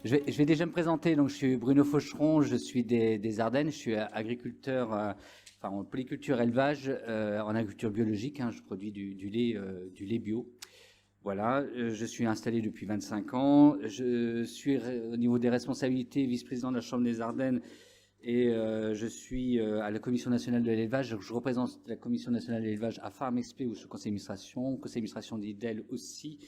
Je vais déjà me présenter. Donc, je suis Bruno Faucheron, je suis des Ardennes. Je suis agriculteur, en polyculture élevage, en agriculture biologique. Hein, je produis du lait bio. Voilà, je suis installé depuis 25 ans. Je suis au niveau des responsabilités vice-président de la Chambre des Ardennes et je suis à la Commission nationale de l'élevage. Je représente la Commission nationale de l'élevage à Farm-Exp ou sous conseil d'administration d'IDEL aussi.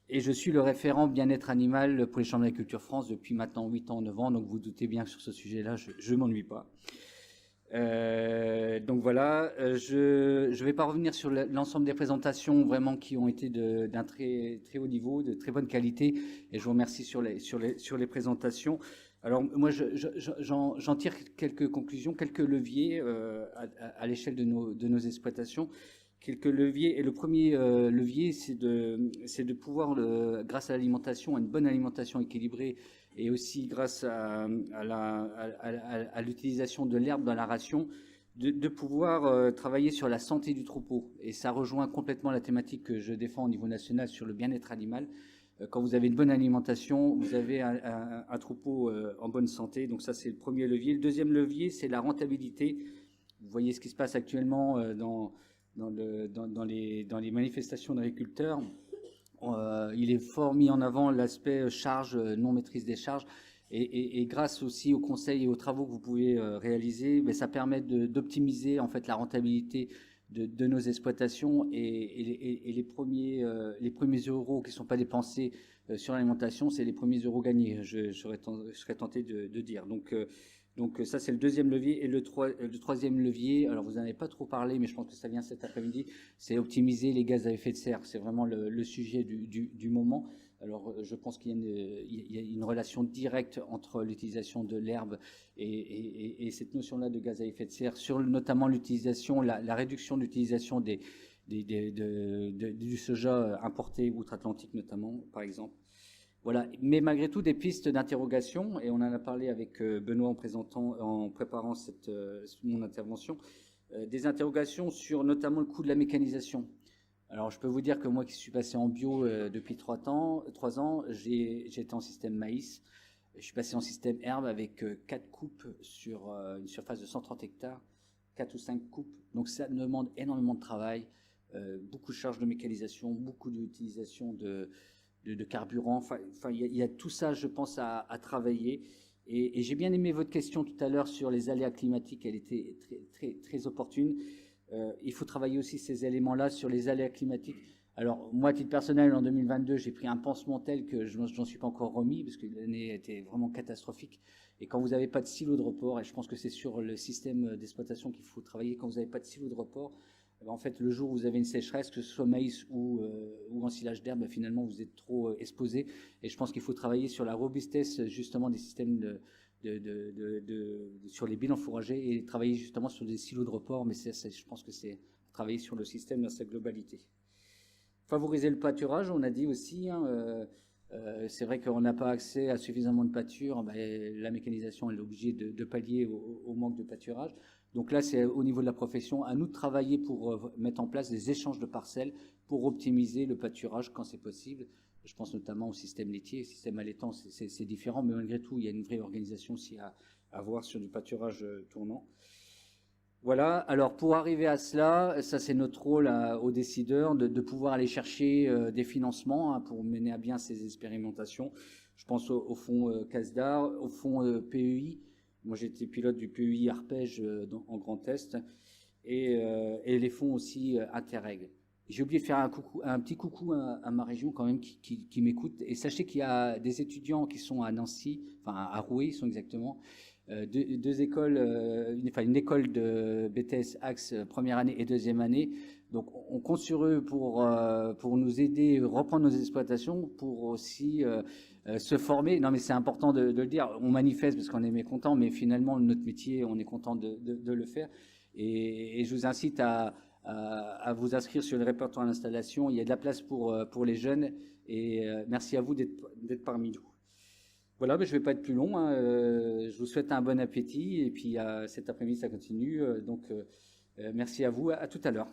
Et je suis le référent bien-être animal pour les chambres d'agriculture France depuis maintenant 8 ans, 9 ans. Donc vous doutez bien que sur ce sujet-là, je m'ennuie pas. Donc voilà, je ne vais pas revenir sur l'ensemble des présentations vraiment qui ont été d'un très haut niveau, de très bonne qualité, et je vous remercie sur les présentations. Alors moi, j'en tire quelques conclusions, quelques leviers à l'échelle de nos exploitations. Quelques leviers, et le premier levier, c'est de pouvoir, grâce à l'alimentation, à une bonne alimentation équilibrée, et aussi grâce à l'utilisation de l'herbe dans la ration, de pouvoir travailler sur la santé du troupeau. Et ça rejoint complètement la thématique que je défends au niveau national sur le bien-être animal. Quand vous avez une bonne alimentation, vous avez un troupeau en bonne santé. Donc ça, c'est le premier levier. Le deuxième levier, c'est la rentabilité. Vous voyez ce qui se passe actuellement dans les manifestations d'agriculteurs. Il est fort mis en avant l'aspect charge, non-maîtrise des charges. Et grâce aussi aux conseils et aux travaux que vous pouvez réaliser, ben, ça permet d'optimiser en fait la rentabilité de nos exploitations et les premiers euros qui ne sont pas dépensés sur l'alimentation, c'est les premiers euros gagnés, je serais tenté de dire. Donc ça, c'est le deuxième levier. Et le troisième levier, alors vous n'en avez pas trop parlé, mais je pense que ça vient cet après-midi, c'est optimiser les gaz à effet de serre. C'est vraiment le sujet du moment. Alors je pense qu'il y a une relation directe entre l'utilisation de l'herbe et cette notion-là de gaz à effet de serre, sur notamment l'utilisation, la réduction d'utilisation du soja importé outre-Atlantique notamment, par exemple. Voilà, mais malgré tout des pistes d'interrogation, et on en a parlé avec Benoît en préparant mon intervention, des interrogations sur notamment le coût de la mécanisation. Alors je peux vous dire que moi qui suis passé en bio depuis 3 ans, j'étais en système maïs, je suis passé en système herbe avec 4 coupes sur une surface de 130 hectares, 4 ou 5 coupes, donc ça demande énormément de travail, beaucoup de charges de mécanisation, beaucoup d'utilisation de carburant. Il y a tout ça, je pense, à travailler. Et j'ai bien aimé votre question tout à l'heure sur les aléas climatiques. Elle était très opportune. Il faut travailler aussi ces éléments-là sur les aléas climatiques. Alors, moi, à titre personnel, en 2022, j'ai pris un pansement tel que je n'en suis pas encore remis, parce que l'année était vraiment catastrophique. Et quand vous n'avez pas de silo de report, et je pense que c'est sur le système d'exploitation qu'il faut travailler, quand vous n'avez pas de silo de report, en fait, le jour où vous avez une sécheresse, que ce soit maïs ou ensilage d'herbe, finalement, vous êtes trop exposé. Et je pense qu'il faut travailler sur la robustesse, justement, des systèmes sur les bilans fourragers et travailler justement sur des silos de report. Mais je pense que c'est travailler sur le système dans sa globalité. Favoriser le pâturage, on a dit aussi. C'est vrai qu'on n'a pas accès à suffisamment de pâture. La mécanisation, elle est obligée de pallier au manque de pâturage. Donc là, c'est au niveau de la profession, à nous de travailler pour mettre en place des échanges de parcelles pour optimiser le pâturage quand c'est possible. Je pense notamment au système laitier, le système allaitant, c'est différent, mais malgré tout, il y a une vraie organisation aussi à avoir sur du pâturage tournant. Voilà, alors pour arriver à cela, ça c'est notre rôle aux décideurs, de pouvoir aller chercher des financements pour mener à bien ces expérimentations. Je pense au fonds CASDAR, au fonds PEI. Moi, j'étais pilote du PEI Arpège en Grand Est et les fonds aussi Interreg. J'ai oublié de faire un petit coucou à ma région quand même qui m'écoute. Et sachez qu'il y a des étudiants qui sont à Nancy, enfin à Roué, ils sont exactement, deux écoles, une école de BTS Axe première année et deuxième année. Donc on compte sur eux pour nous aider, reprendre nos exploitations, pour aussi se former. Non mais c'est important de le dire, on manifeste parce qu'on est mécontent, mais finalement notre métier, on est content de le faire. Et je vous incite à vous inscrire sur le répertoire d'installation. Il y a de la place pour les jeunes et merci à vous d'être parmi nous. Voilà, mais je ne vais pas être plus long. Je vous souhaite un bon appétit et puis cet après-midi ça continue. Donc merci à vous, à tout à l'heure.